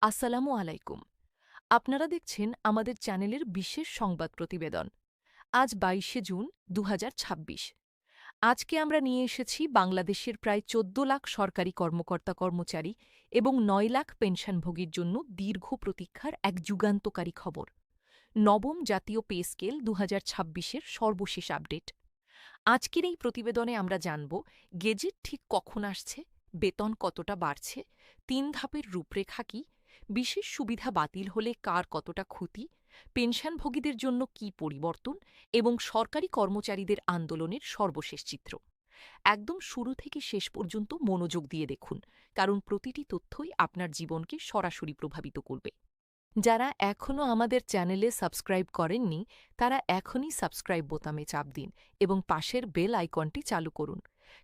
আসসালামু আলাইকুম। আপনারা দেখছেন আমাদের চ্যানেলের বিশেষ সংবাদ প্রতিবেদন। আজ ২২শে জুন ২০২৬। আজকে আমরা নিয়ে এসেছি বাংলাদেশের প্রায় ১৪ লাখ সরকারি কর্মকর্তা-কর্মচারী এবং ৯ লাখ পেনশনভোগীর জন্য দীর্ঘ প্রতীক্ষার এক যুগান্তকারী খবর। নবম জাতীয় পে স্কেল ২০২৬-এর সর্বশেষ আপডেট। আজকের এই প্রতিবেদনে আমরা জানব গেজেট ঠিক কখন আসছে, বেতন কতটা বাড়ছে, ৩ ধাপের রূপরেখা কী, বিশেষ সুবিধা বাতিল হলে কার কতটা ক্ষতি, পেনশনভোগীদের জন্য কী পরিবর্তন এবং সরকারি কর্মচারীদের আন্দোলনের সর্বশেষ চিত্র। একদম শুরু থেকে শেষ পর্যন্ত মনোযোগ দিয়ে দেখুন, কারণ প্রতিটি তথ্যই আপনার জীবনকে সরাসরি প্রভাবিত করবে। যারা এখনও আমাদের চ্যানেলে সাবস্ক্রাইব করেননি, তারা এখনই সাবস্ক্রাইব বোতামে চাপ দিন এবং পাশের বেল আইকনটি চালু করুন,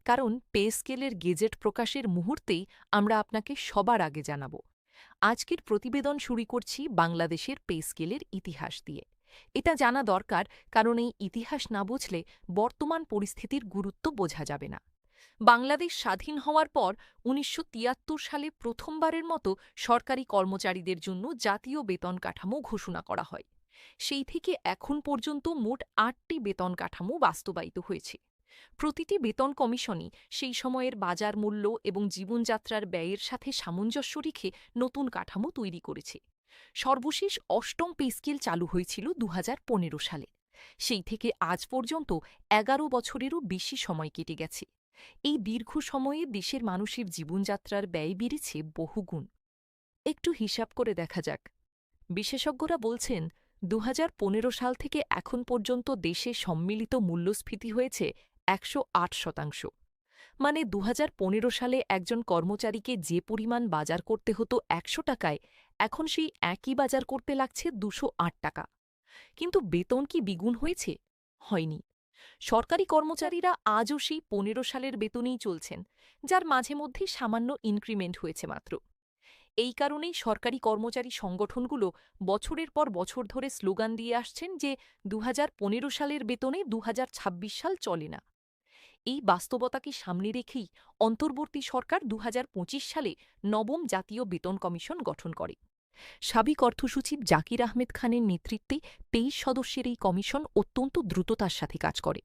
কারণ পে স্কেলের গেজেট প্রকাশের মুহূর্তেই আমরা আপনাকে সবার আগে জানাব। আজকের প্রতিবেদন শুরু করছি বাংলাদেশের পে স্কেলের ইতিহাস দিয়ে। এটা জানা দরকার, কারণ এই ইতিহাস না বুঝলে বর্তমান পরিস্থিতির গুরুত্ব বোঝা যাবে না। বাংলাদেশ স্বাধীন হওয়ার পর ১৯৭৩ সালে প্রথমবারের মতো সরকারি কর্মচারীদের জন্য জাতীয় বেতন কাঠামো ঘোষণা করা হয়। সেই থেকে এখন পর্যন্ত মোট ৮টি বেতন কাঠামো বাস্তবায়িত হয়েছে। প্রতিটি বেতন কমিশনই সেই সময়ের বাজার মূল্য এবং জীবনযাত্রার ব্যয়ের সাথে সামঞ্জস্য রেখে নতুন কাঠামো তৈরি করেছে। সর্বশেষ অষ্টম পে স্কেল চালু হয়েছিল ২০১৫ সালে। সেই থেকে আজ পর্যন্ত ১১ বছরেরও বেশি সময় কেটে গেছে। এই দীর্ঘ সময়ে দেশের মানুষের জীবনযাত্রার ব্যয় বেড়েছে বহুগুণ। একটু হিসাব করে দেখা যাক। বিশেষজ্ঞরা বলছেন, ২০১৫ সাল থেকে এখন পর্যন্ত দেশে সম্মিলিত মূল্যস্ফীতি হয়েছে ১০৮%। মানে ২০১৫ সালে একজন কর্মচারীকে যে পরিমাণ বাজার করতে হতো ১০০ টাকায়, এখন সেই একই বাজার করতে লাগছে ২০৮ টাকা। কিন্তু বেতন কি দ্বিগুণ হয়েছে? হয়নি। সরকারি কর্মচারীরা আজও সেই ১৫ সালের বেতনেই চলছেন, যার মাঝে মধ্যে সামান্য ইনক্রিমেন্ট হয়েছে মাত্র। এই কারণেই সরকারি কর্মচারী সংগঠনগুলো বছরের পর বছর ধরে স্লোগান দিয়ে আসছেন যে ২০১৫ সালের বেতনে ২০২৬ সাল চলে না। এই বাস্তবতাকে সামনে রেখেই অন্তর্বর্তী সরকার ২০২৫ সালে নবম জাতীয় বেতন কমিশন গঠন করে। সাবেক অর্থসচিব জাকির আহমেদ খানের নেতৃত্বে ২৩ সদস্যের এই কমিশন অত্যন্ত দ্রুততার সাথে কাজ করে।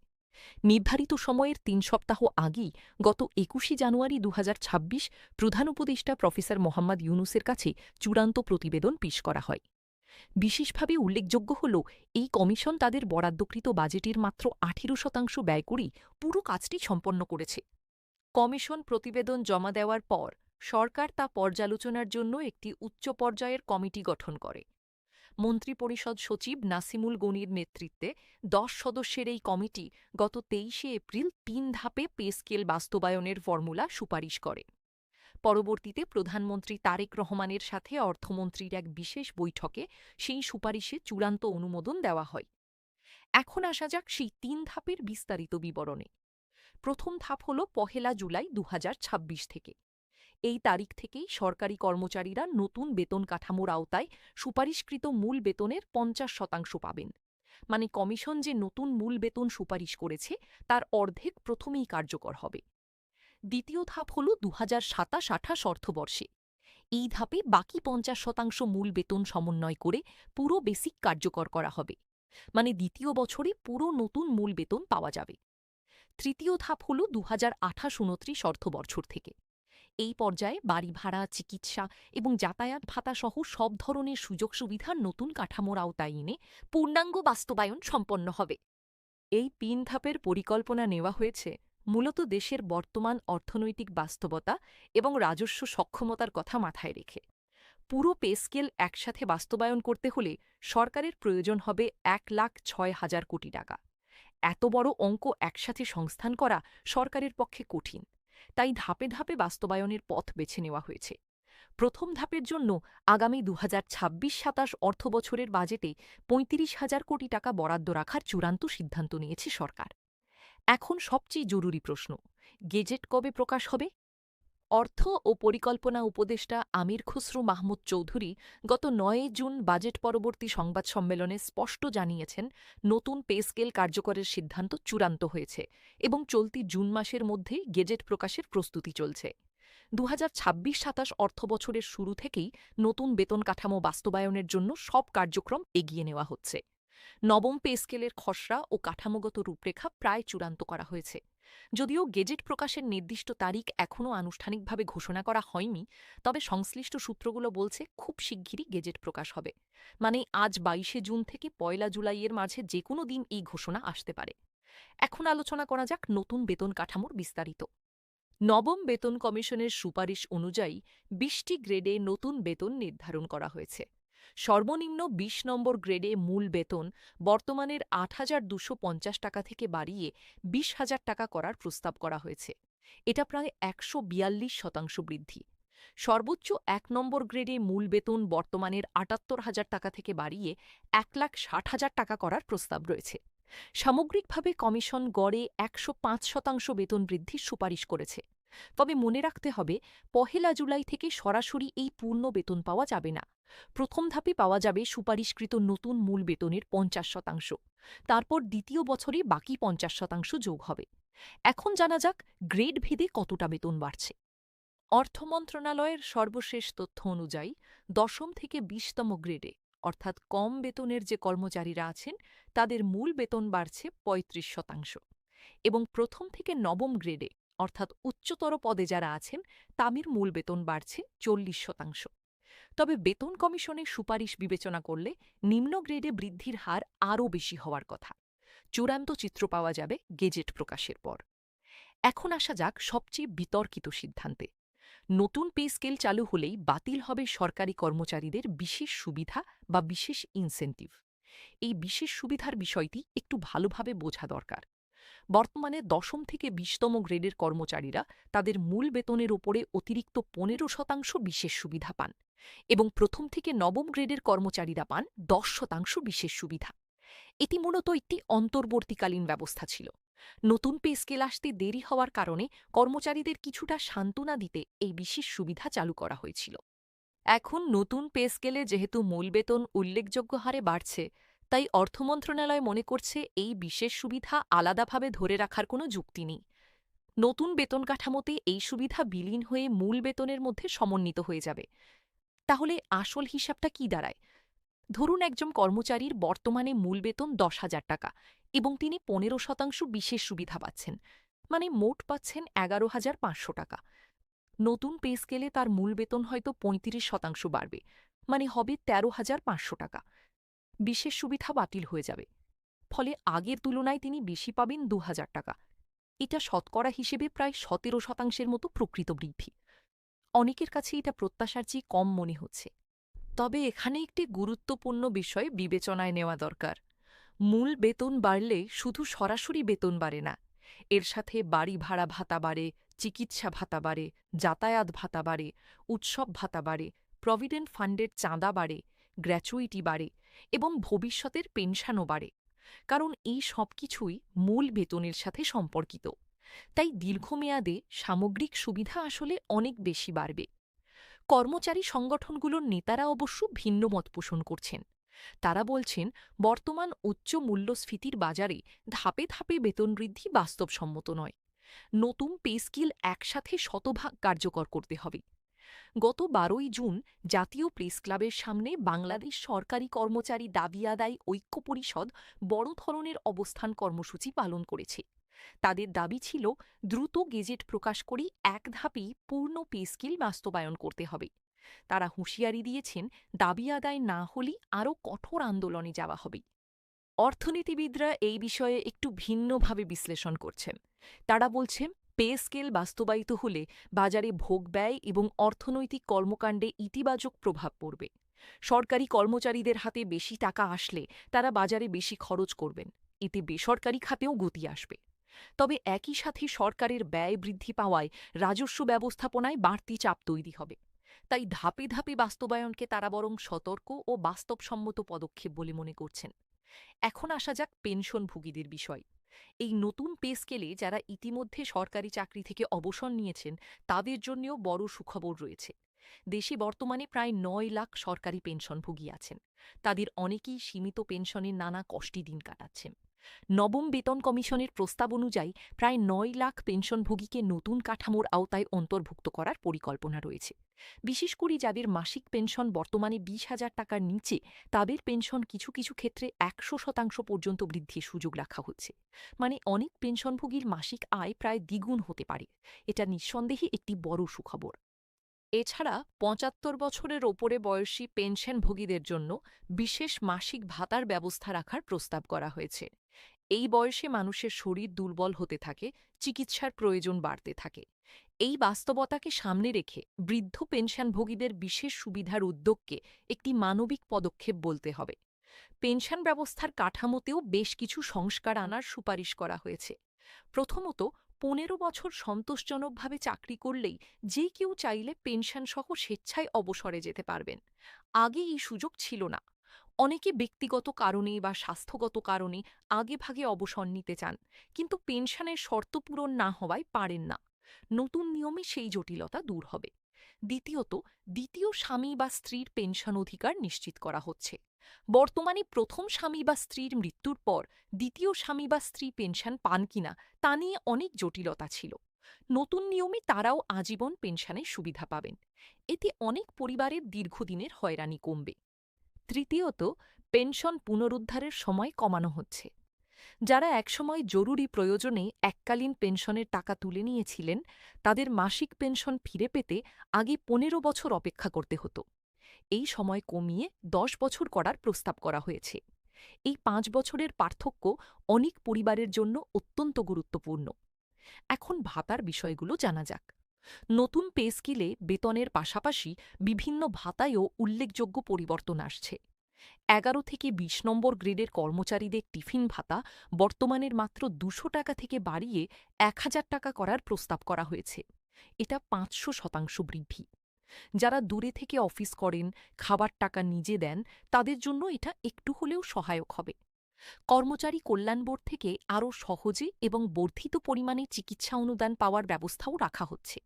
নির্ধারিত সময়ের ৩ সপ্তাহ আগেই গত ২১শে জানুয়ারি ২০২৬ প্রধান উপদেষ্টা প্রফেসর মোহাম্মদ ইউনূসের কাছে চূড়ান্ত প্রতিবেদন পেশ করা হয়। বিশেষভাবে উল্লেখযোগ্য হল, এই কমিশন তাদের বরাদ্দকৃত বাজেটের মাত্র ১৮% ব্যয় করেই পুরো কাজটি সম্পন্ন করেছে। কমিশন প্রতিবেদন জমা দেওয়ার পর সরকার তা পর্যালোচনার জন্য একটি উচ্চ পর্যায়ের কমিটি গঠন করে। মন্ত্রিপরিষদ সচিব নাসিমুল গনির নেতৃত্বে ১০ সদস্যের এই কমিটি গত ২৩শে এপ্রিল ৩ ধাপে পে স্কেল বাস্তবায়নের ফর্মুলা সুপারিশ করে। পরবর্তীতে প্রধানমন্ত্রী তারেক রহমানের সাথে অর্থমন্ত্রীর এক বিশেষ বৈঠকে সেই সুপারিশে চূড়ান্ত অনুমোদন দেওয়া হয়। এখন আসা যাক সেই ৩ ধাপের বিস্তারিত বিবরণে। প্রথম ধাপ হল ১লা জুলাই ২০২৬ থেকে। এই তারিখ থেকেই সরকারি কর্মচারীরা নতুন বেতন কাঠামোর আওতায় সুপারিশকৃত মূল বেতনের ৫০% পাবেন। মানে কমিশন যে নতুন মূল বেতন সুপারিশ করেছে, তার অর্ধেক প্রথমেই কার্যকর হবে। দ্বিতীয় ধাপ হল ২০২৭-২৮ অর্থবর্ষে। এই ধাপে বাকি ৫০% মূল বেতন সমন্বয় করে পুরো বেসিক কার্যকর করা হবে। মানে দ্বিতীয় বছরে পুরো নতুন মূল বেতন পাওয়া যাবে। তৃতীয় ধাপ হল ২০২৮-২৯ অর্থবছর থেকে। এই পর্যায়ে বাড়ি ভাড়া, চিকিৎসা এবং যাতায়াত ভাতা সহ সব ধরনের সুযোগ সুবিধার নতুন কাঠামোর আওতায় এনে পূর্ণাঙ্গ বাস্তবায়ন সম্পন্ন হবে। এই ৩ ধাপের পরিকল্পনা নেওয়া হয়েছে মূলত দেশের বর্তমান অর্থনৈতিক বাস্তবতা এবং রাজস্ব সক্ষমতার কথা মাথায় রেখে। পুরো পে স্কেল একসাথে বাস্তবায়ন করতে হলে সরকারের প্রয়োজন হবে ১,০৬,০০০ কোটি টাকা। এত বড় অঙ্ক একসাথে সংস্থান করা সরকারের পক্ষে কঠিন। তাই ধাপে ধাপে বাস্তবায়নের পথ বেছে নেওয়া হয়েছে। প্রথম ধাপের জন্য আগামী ২০২৬-২৭ অর্থবছরের বাজেটে ৩৫,০০০ কোটি টাকা বরাদ্দ রাখার চূড়ান্ত সিদ্ধান্ত নিয়েছে সরকার। এখন সবচেয়ে জরুরি প্রশ্ন, গেজেট কবে প্রকাশ হবে? অর্থ ও পরিকল্পনা উপদেষ্টা আমির খসরু মাহমুদ চৌধুরী গত ৯ জুন বাজেট পরবর্তী সংবাদ সম্মেলনে স্পষ্ট জানিয়েছেন, নতুন পে স্কেল কার্যকরের সিদ্ধান্ত চূড়ান্ত হয়েছে এবং চলতি জুন মাসের মধ্যেই গেজেট প্রকাশের প্রস্তুতি চলছে। ২০২৬-২৭ অর্থবছরের শুরু থেকেই নতুন বেতন কাঠামো বাস্তবায়নের জন্য সব কার্যক্রম এগিয়ে নেওয়া হচ্ছে। নবম পে স্কেলের খসড়া ও কাঠামোগত রূপরেখা প্রায় চূড়ান্ত করা হয়েছে। যদিও গেজেট প্রকাশের নির্দিষ্ট তারিখ এখনও আনুষ্ঠানিকভাবে ঘোষণা করা হয়নি, তবে সংশ্লিষ্ট সূত্রগুলো বলছে খুব শিগগিরই গেজেট প্রকাশ হবে। মানে আজ ২২শে জুন থেকে ১লা জুলাইয়ের মাঝে যে কোনো দিন এই ঘোষণা আসতে পারে। এখন আলোচনা করা যাক নতুন বেতন কাঠামোর বিস্তারিত। নবম বেতন কমিশনের সুপারিশ অনুযায়ী ২০টি গ্রেডে নতুন বেতন নির্ধারণ করা হয়েছে। সর্বনিম্ন ২০ নম্বর গ্রেডে মূল বেতন বর্তমানের ৮,২৫০ টাকা থেকে বাড়িয়ে ২০,০০০ টাকা করার প্রস্তাব করা হয়েছে। এটা প্রায় ১৪২% বৃদ্ধি। সর্বোচ্চ ১ নম্বর গ্রেডে মূল বেতন বর্তমানের ৭৮,০০০ টাকা থেকে বাড়িয়ে ১,৬০,০০০ টাকা করার প্রস্তাব রয়েছে। সামগ্রিকভাবে কমিশন গড়ে ১০৫% বেতন বৃদ্ধির সুপারিশ করেছে। তবে মনে রাখতে হবে, ১লা জুলাই থেকে সরাসরি এই পূর্ণ বেতন পাওয়া যাবে না। প্রথম ধাপে পাওয়া যাবে সুপারিশকৃত নতুন মূল বেতনের ৫০%। তারপর দ্বিতীয় বছরে বাকি ৫০% যোগ হবে। এখন জানা যাক গ্রেড ভেদে কতটা বেতন বাড়ছে। অর্থ মন্ত্রণালয়ের সর্বশেষ তথ্য অনুযায়ী ১০ম থেকে ২০তম গ্রেডে, অর্থাৎ কম বেতনের যে কর্মচারীরা আছেন, তাদের মূল বেতন বাড়ছে ৩৫%, এবং প্রথম থেকে নবম গ্রেডে, অর্থাৎ উচ্চতর পদে যারা আছেন, তাদের মূল বেতন বাড়ছে ৪০%। তবে বেতন কমিশনের সুপারিশ বিবেচনা করলে নিম্ন গ্রেডে বৃদ্ধির হার আরও বেশি হওয়ার কথা। চূড়ান্ত চিত্র পাওয়া যাবে গেজেট প্রকাশের পর। এখন আসা যাক সবচেয়ে বিতর্কিত সিদ্ধান্তে। নতুন পে স্কেল চালু হলেই বাতিল হবে সরকারি কর্মচারীদের বিশেষ সুবিধা বা বিশেষ ইনসেন্টিভ। এই বিশেষ সুবিধার বিষয়টি একটু ভালোভাবে বোঝা দরকার। বর্তমানে ১০ম থেকে ২০তম গ্রেডের কর্মচারীরা তাদের মূল বেতনের ওপরে অতিরিক্ত ১৫% বিশেষ সুবিধা পান, এবং প্রথম থেকে নবম গ্রেডের কর্মচারীরা পান ১০% বিশেষ সুবিধা। এটি মূলত একটি অন্তর্বর্তীকালীন ব্যবস্থা ছিল। নতুন পে স্কেল আসতে দেরি হওয়ার কারণে কর্মচারীদের কিছুটা সান্ত্বনা দিতে এই বিশেষ সুবিধা চালু করা হয়েছিল। এখন নতুন পে স্কেলে যেহেতু মূল বেতন উল্লেখযোগ্য হারে বাড়ছে, তাই অর্থ মন্ত্রণালয় মনে করছে এই বিশেষ সুবিধা আলাদাভাবে ধরে রাখার কোনো যুক্তি নেই। নতুন বেতন কাঠামোতে এই সুবিধা বিলীন হয়ে মূল বেতনের মধ্যে সমন্বিত হয়ে যাবে। তাহলে আসল হিসাবটা কি দাঁড়ায়? ধরুন একজন কর্মচারীর বর্তমানে মূল বেতন ১০,০০০ টাকা এবং তিনি ১৫% বিশেষ সুবিধা পাচ্ছেন, মানে মোট পাচ্ছেন ১১,৫০০ টাকা। নতুন পে স্কেলে তার মূল বেতন হয়তো ৩৫% বাড়বে, মানে হবে ১৩,৫০০ টাকা। বিশেষ সুবিধা বাতিল হয়ে যাবে। ফলে আগের তুলনায় তিনি বেশি পাবেন ২,০০০ টাকা। এটা শতকরা হিসেবে প্রায় ১৭% মতো প্রকৃত বৃদ্ধি। অনেকের কাছে এটা প্রত্যাশার চেয়ে কম মনে হচ্ছে। তবে এখানে একটি গুরুত্বপূর্ণ বিষয় বিবেচনায় নেওয়া দরকার। মূল বেতন বাড়লে শুধু সরাসরি বেতন বাড়ে না, এর সাথে বাড়ি ভাড়া ভাতা বাড়ে, চিকিৎসা ভাতা বাড়ে, যাতায়াত ভাতা বাড়ে, উৎসব ভাতা বাড়ে, প্রভিডেন্ট ফান্ডের চাঁদা বাড়ে, গ্র্যাচুইটি বাড়ে এবং ভবিষ্যতের পেনশনও বাড়ে। কারণ এই সবকিছুই মূল বেতনের সাথে সম্পর্কিত। তাই দীর্ঘমেয়াদে সামগ্রিক সুবিধা আসলে অনেক বেশি বাড়বে। কর্মচারী সংগঠনগুলোর নেতারা অবশ্য ভিন্ন মত পোষণ করছেন। তারা বলছেন, বর্তমান উচ্চ মূল্যস্ফীতির বাজারে ধাপে ধাপে বেতন বৃদ্ধি বাস্তবসম্মত নয়। নতুন পে স্কেল একসাথে শতভাগ কার্যকর করতে হবে। গত ১২ই জুন জাতীয় প্রেস ক্লাবের সামনে বাংলাদেশ সরকারি কর্মচারী দাবি আদায় ঐক্য পরিষদ বড় ধরনের অবস্থান কর্মসূচি পালন করেছে। তাদের দাবি ছিল, দ্রুত গেজেট প্রকাশ করে এক ধাপেই পূর্ণ পে স্কেল বাস্তবায়ন করতে হবে। তারা হুঁশিয়ারি দিয়েছেন, দাবি আদায় না হলে আরও কঠোর আন্দোলনে যাওয়া হবে। অর্থনীতিবিদরা এই বিষয়ে একটু ভিন্নভাবে বিশ্লেষণ করছেন। তারা বলছেন, পে স্কেল বাস্তবায়িত হলে বাজারে ভোগব্যয় এবং অর্থনৈতিক কর্মকাণ্ডে ইতিবাচক প্রভাব পড়বে। সরকারি কর্মচারীদের হাতে বেশি টাকা আসলে তারা বাজারে বেশি খরচ করবেন, এতে বেসরকারি খাতেও গতি আসবে। তবে একই সাথে সরকারের ব্যয় বৃদ্ধি পাওয়ায় রাজস্ব ব্যবস্থাপনায় বাড়তি চাপ তৈরি হবে। তাই ধাপে ধাপে বাস্তবায়নকে তারা বরং সতর্ক ও বাস্তবসম্মত পদক্ষেপ বলে মনে করছেন। এখন আসা যাক পেনশনভোগীদের বিষয়। এই নতুন পে স্কেলে যারা ইতিমধ্যে সরকারি চাকরি থেকে অবসর নিয়েছেন, তাদের জন্যও বড় সুখবর রয়েছে। দেশে বর্তমানে প্রায় ৯ লাখ সরকারি পেনশনভোগী আছেন। তাদের অনেকেই সীমিত পেনশনের নানা কষ্টে দিন কাটাচ্ছেন। নবম বেতন কমিশনের প্রস্তাব অনুযায়ী প্রায় ৯ লাখ পেনশনভোগীকে নতুন কাঠামোর আওতায় অন্তর্ভুক্ত করার পরিকল্পনা রয়েছে। বিশেষ করে যাদের মাসিক পেনশন বর্তমানে ২০,০০০ টাকার নিচে, তাদের পেনশন কিছু কিছু ক্ষেত্রে ১০০% পর্যন্ত বৃদ্ধির সুযোগ রাখা হচ্ছে। মানে অনেক পেনশনভোগীর মাসিক আয় প্রায় দ্বিগুণ হতে পারে। এটা নিঃসন্দেহে একটি বড় সুখবর। এছাড়া ৭৫ বছরের ওপরে বয়সী পেনশনভোগীদের জন্য বিশেষ মাসিক ভাতার ব্যবস্থা রাখার প্রস্তাব করা হয়েছে। এই বয়সে মানুষের শরীর দুর্বল হতে থাকে, চিকিৎসার প্রয়োজন বাড়তে থাকে। এই বাস্তবতাকে সামনে রেখে বৃদ্ধ পেনশনভোগীদের বিশেষ সুবিধার উদ্যোগকে একটি মানবিক পদক্ষেপ বলতে হবে। পেনশন ব্যবস্থার কাঠামোতেও বেশ কিছু সংস্কার আনার সুপারিশ করা হয়েছে। প্রথমত, ১৫ বছর সন্তোষজনকভাবে চাকরি করলেই যে কেউ চাইলে পেনশনসহ স্বেচ্ছায় অবসরে যেতে পারবেন। আগে এই সুযোগ ছিল না। অনেকে ব্যক্তিগত কারণে বা স্বাস্থ্যগত কারণে আগেভাগে অবসর নিতে চান, কিন্তু পেনশনের শর্ত পূরণ না হওয়ায় পারেন না। নতুন নিয়মে সেই জটিলতা দূর হবে। দ্বিতীয়ত, দ্বিতীয় স্বামী বা স্ত্রীর পেনশন অধিকার নিশ্চিত করা হচ্ছে। বর্তমানে প্রথম স্বামী বা স্ত্রীর মৃত্যুর পর দ্বিতীয় স্বামী বা স্ত্রী পেনশন পান কিনা তা নিয়ে অনেক জটিলতা ছিল। নতুন নিয়মে তারাও আজীবন পেনশনের সুবিধা পাবেন। এতে অনেক পরিবারের দীর্ঘদিনের হয়রানি কমবে। তৃতীয়ত, পেনশন পুনরুদ্ধারের সময় কমানো হচ্ছে। যারা একসময় জরুরি প্রয়োজনে এককালীন পেনশনের টাকা তুলে নিয়েছিলেন, তাদের মাসিক পেনশন ফিরে পেতে আগে ১৫ বছর অপেক্ষা করতে হতো। এই সময় কমিয়ে ১০ বছর করার প্রস্তাব করা হয়েছে। এই ৫ বছরের পার্থক্য অনেক পরিবারের জন্য অত্যন্ত গুরুত্বপূর্ণ। এখন ভাতার বিষয়গুলো জানা যাক। নতুন পে স্কেলে বেতনের পাশাপাশি বিভিন্ন ভাতায়ও উল্লেখযোগ্য পরিবর্তন আসছে। ১১ থেকে ২০ নম্বর গ্রেডের কর্মচারীদের টিফিন ভাতা বর্তমানের মাত্র ২০০ টাকা থেকে বাড়িয়ে ১,০০০ টাকা করার প্রস্তাব করা হয়েছে। এটা ৫০০% বৃদ্ধি। যারা দূরে থেকে অফিস করেন, খাবার টাকা নিজে দেন, তাদের জন্য এটা একটু হলেও সহায়ক হবে। কর্মচারী কল্যাণ বোর্ড থেকে আরও সহজে এবং বর্ধিত পরিমাণে চিকিৎসা অনুদান পাওয়ার ব্যবস্থাও রাখা হচ্ছে।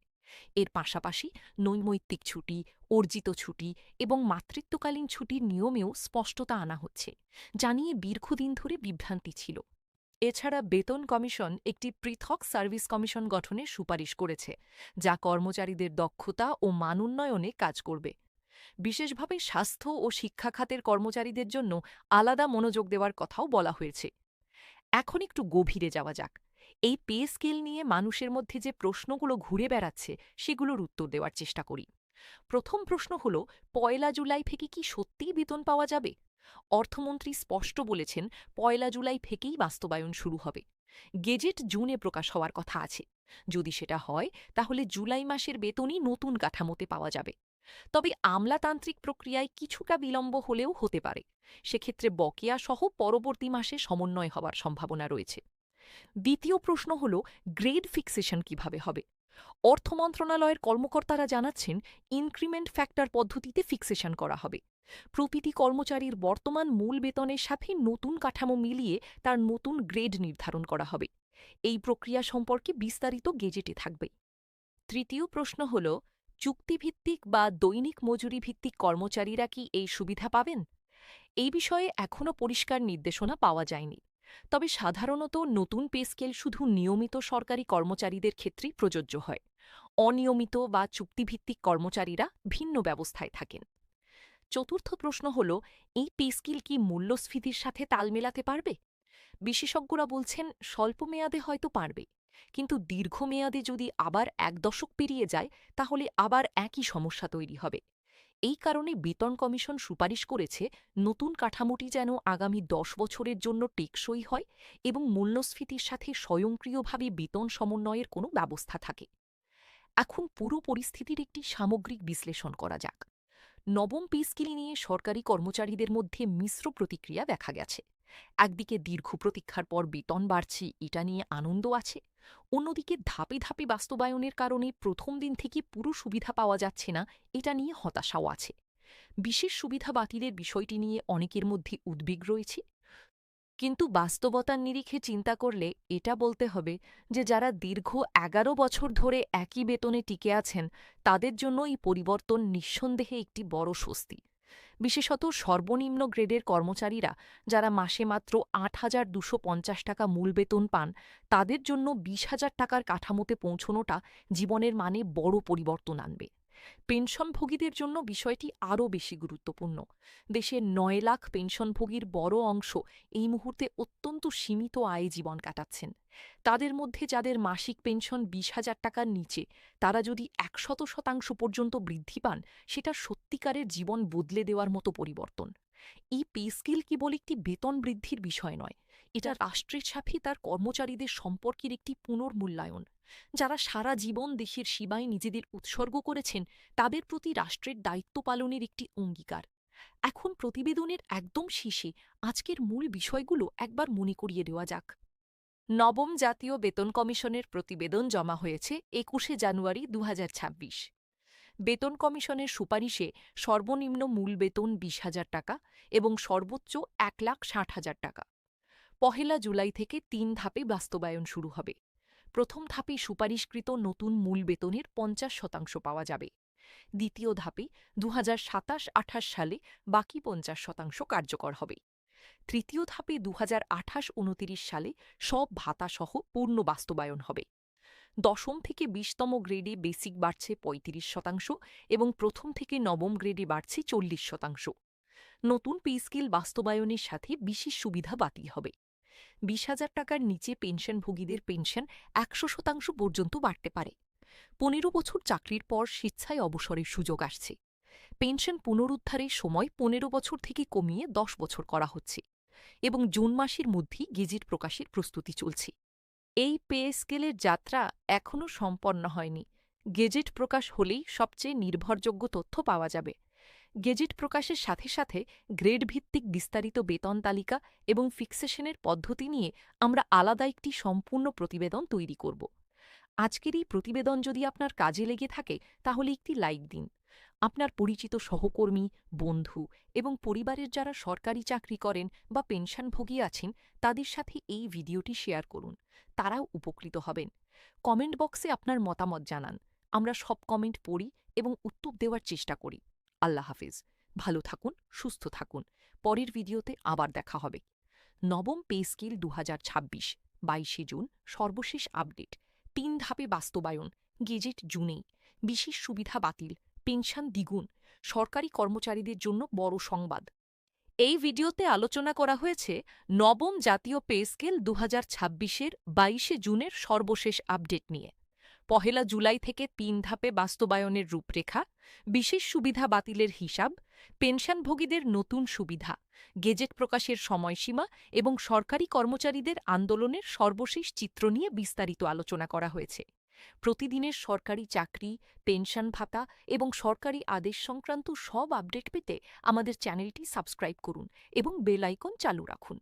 এর পাশাপাশি নৈমিত্তিক ছুটি, অর্জিত ছুটি এবং মাতৃত্বকালীন ছুটির নিয়মেও স্পষ্টতা আনা হচ্ছে, যা নিয়ে দীর্ঘদিন ধরে বিভ্রান্তি ছিল। এছাড়া বেতন কমিশন একটি পৃথক সার্ভিস কমিশন গঠনের সুপারিশ করেছে, যা কর্মচারীদের দক্ষতা ও মান উন্নয়নে কাজ করবে। বিশেষভাবে স্বাস্থ্য ও শিক্ষা খাতের কর্মচারীদের জন্য আলাদা মনোযোগ দেওয়ার কথাও বলা হয়েছে। এখন একটু গভীরে যাওয়া যাক। এই পে স্কেল নিয়ে মানুষের মধ্যে যে প্রশ্নগুলো ঘুরে বেড়াচ্ছে, সেগুলোর উত্তর দেওয়ার চেষ্টা করি। প্রথম প্রশ্ন হল, ১লা জুলাই থেকে কি সত্যিই বেতন পাওয়া যাবে? অর্থমন্ত্রী স্পষ্ট বলেছেন, ১লা জুলাই থেকেই বাস্তবায়ন শুরু হবে। গেজেট জুনে প্রকাশ হওয়ার কথা আছে। যদি সেটা হয়, তাহলে জুলাই মাসের বেতনই নতুন কাঠামোতে পাওয়া যাবে। তবে আমলাতান্ত্রিক প্রক্রিয়ায় কিছুটা বিলম্ব হলেও হতে পারে। সেক্ষেত্রে বকেয়া সহ পরবর্তী মাসে সমন্বয় হওয়ার সম্ভাবনা রয়েছে। দ্বিতীয় প্রশ্ন হল, গ্রেড ফিক্সেশন কিভাবে হবে? অর্থ মন্ত্রণালয়ের কর্মকর্তারা জানাচ্ছেন, ইনক্রিমেন্ট ফ্যাক্টর পদ্ধতিতে ফিক্সেশন করা হবে। প্রতিটি কর্মচারীর বর্তমান মূল বেতনের সাথে নতুন কাঠামো মিলিয়ে তার নতুন গ্রেড নির্ধারণ করা হবে। এই প্রক্রিয়া সম্পর্কে বিস্তারিত গেজেটে থাকবে। তৃতীয় প্রশ্ন হল, চুক্তিভিত্তিক বা দৈনিক মজুরি ভিত্তিক কর্মচারীরা কি এই সুবিধা পাবেন? এই বিষয়ে এখনও পরিষ্কার নির্দেশনা পাওয়া যায়নি। তবে সাধারণত নতুন পে স্কেল শুধু নিয়মিত সরকারি কর্মচারীদের ক্ষেত্রেই প্রযোজ্য হয়। অনিয়মিত বা চুক্তিভিত্তিক কর্মচারীরা ভিন্ন ব্যবস্থায় থাকেন। চতুর্থ প্রশ্ন হল, এই পে স্কেল কি মূল্যস্ফীতির সাথে তাল মেলাতে পারবে? বিশেষজ্ঞরা বলছেন, স্বল্প মেয়াদে হয়তো পারবে, কিন্তু দীর্ঘমেয়াদে যদি আবার ১ দশক পেরিয়ে যায়, তাহলে আবার একই সমস্যা তৈরি হবে। এই কারণে বেতন কমিশন সুপারিশ করেছে, নতুন কাঠামোটি যেন আগামী ১০ বছরের জন্য টেকসই হয় এবং মূল্যস্ফীতির সাথে স্বয়ংক্রিয়ভাবে বেতন সমন্বয়ের কোনো ব্যবস্থা থাকে। এখন পুরো পরিস্থিতির একটি সামগ্রিক বিশ্লেষণ করা যাক। নবম পে স্কেল নিয়ে সরকারি কর্মচারীদের মধ্যে মিশ্র প্রতিক্রিয়া দেখা গেছে। একদিকে দীর্ঘ প্রতীক্ষার পর বেতন বাড়ছে, এটা নিয়ে আনন্দ আছে। অন্যদিকে ধাপে ধাপে বাস্তবায়নের কারণে প্রথম দিন থেকে পুরো সুবিধা পাওয়া যাচ্ছে না, এটা নিয়ে হতাশাও আছে। বিশেষ সুবিধা বাতিলের বিষয়টি নিয়ে অনেকের মধ্যে উদ্বেগ রয়েছে। কিন্তু বাস্তবতার নিরিখে চিন্তা করলে এটা বলতে হবে যে যারা দীর্ঘ ১১ বছর ধরে একই বেতনে টিকে আছেন, তাদের জন্য এই পরিবর্তন নিঃসন্দেহে একটি বড় স্বস্তি। বিশেষত সর্বনিম্ন গ্রেডের কর্মচারীরা যারা মাসে মাত্র ৮,২৫০ টাকা মূল বেতন পান, তাদের জন্য ২০,০০০ টাকার কাঠামোতে পৌঁছনোটা জীবনের মানে বড় পরিবর্তন আনবে। পেনশনভোগীদের জন্য বিষয়টি আরও বেশি গুরুত্বপূর্ণ। দেশের ৯ লাখ পেনশনভোগীর বড় অংশ এই মুহূর্তে অত্যন্ত সীমিত আয়ে জীবন কাটাচ্ছেন। তাদের মধ্যে যাদের মাসিক পেনশন ২০,০০০ টাকার নিচে, তারা যদি ১০০% পর্যন্ত বৃদ্ধি পান, সেটা সত্যিকারের জীবন বদলে দেওয়ার মতো পরিবর্তন। এই পে স্কেল কেবল একটি বেতন বৃদ্ধির বিষয় নয়, এটা রাষ্ট্রের সাথে তার কর্মচারীদের সম্পর্কের একটি পুনর্মূল্যায়ন। যারা সারা জীবন দেশের সেবায় নিজেদের উৎসর্গ করেছেন, তাদের প্রতি রাষ্ট্রের দায়িত্ব পালনের একটি অঙ্গীকার। এখন প্রতিবেদনের একদম শেষে আজকের মূল বিষয়গুলো একবার মনে করিয়ে দেওয়া যাক। নবম জাতীয় বেতন কমিশনের প্রতিবেদন জমা হয়েছে ২১শে জানুয়ারি ২০২৬। বেতন কমিশনের সুপারিশে সর্বনিম্ন মূল বেতন ২০,০০০ টাকা এবং সর্বোচ্চ ১,৬০,০০০ টাকা। ১ জুলাই থেকে ৩ ধাপে বাস্তবায়ন শুরু হবে। প্রথম ধাপে সুপারিশকৃত নতুন মূল বেতনের ৫০% পাওয়া যাবে। দ্বিতীয় ধাপে ২০২৭-২৮ সালে বাকি ৫০% কার্যকর হবে। তৃতীয় ধাপে ২০২৮-২৯ সালে সব ভাতাসহ পূর্ণ বাস্তবায়ন হবে। দশম থেকে ২০তম গ্রেডে বেসিক বাড়ছে ৩৫% এবং প্রথম থেকে নবম গ্রেডে বাড়ছে ৪০%। নতুন পে স্কেল বাস্তবায়নের সাথে বিশেষ সুবিধা বাতিল হবে। ২০,০০০ টাকার নিচে পেনশনভোগীদের পেনশন ১০০% পর্যন্ত বাড়তে পারে। ১৫ বছর চাকরির পর স্বেচ্ছায় অবসরের সুযোগ আসছে। পেনশন পুনরুদ্ধারের সময় ১৫ বছর থেকে কমিয়ে ১০ বছর করা হচ্ছে এবং জুন মাসের মধ্যেই গেজেট প্রকাশের প্রস্তুতি চলছে। এই পে স্কেলের যাত্রা এখনও সম্পন্ন হয়নি। গেজেট প্রকাশ হলেই সবচেয়ে নির্ভরযোগ্য তথ্য পাওয়া যাবে। গেজেট প্রকাশের সাথে সাথে গ্রেড ভিত্তিক বিস্তারিত বেতন তালিকা এবং ফিক্সেশনের পদ্ধতি নিয়ে আমরা আলাদা একটি সম্পূর্ণ প্রতিবেদন তৈরি করব। আজকের এই প্রতিবেদন যদি আপনার কাজে লেগে থাকে, তাহলে একটি লাইক দিন। আপনার পরিচিত সহকর্মী, বন্ধু এবং পরিবারের যারা সরকারি চাকরি করেন বা পেনশনভোগী আছেন, তাদের সাথে এই ভিডিওটি শেয়ার করুন। তারাও উপকৃত হবেন। কমেন্ট বক্সে আপনার মতামত জানান। আমরা সব কমেন্ট পড়ি এবং উত্তর দেওয়ার চেষ্টা করি। আল্লাহ হাফেজ। ভালো থাকুন, সুস্থ থাকুন। পরের ভিডিওতে আবার দেখা হবে। নবম পে স্কেল ২০২৬, ২২শে জুন, সর্বশেষ আপডেট। ৩ ধাপে বাস্তবায়ন, গেজেট জুনেই। বিশেষ সুবিধা বাতিল, পেনশন দ্বিগুণ, সরকারি কর্মচারীদের জন্য বড় সংবাদ। এই ভিডিওতে আলোচনা করা হয়েছে নবম জাতীয় পে স্কেল ২০২৬-এর ২২শে জুনের সর্বশেষ আপডেট নিয়ে। ১ জুলাই থেকে ৩ ধাপে বাস্তবায়নের রূপরেখা, বিশেষ সুবিধা বাতিলের হিসাব, পেনশনভোগীদের নতুন সুবিধা, গেজেট প্রকাশের সময়সীমা এবং সরকারি কর্মচারীদের আন্দোলনের সর্বশেষ চিত্র নিয়ে বিস্তারিত আলোচনা করা হয়েছে। প্রতিদিনের সরকারি চাকরি, পেনশন ভাতা এবং সরকারি আদেশ সংক্রান্ত সব আপডেট পেতে আমাদের চ্যানেলটি সাবস্ক্রাইব করুন এবং বেল আইকন চালু রাখুন।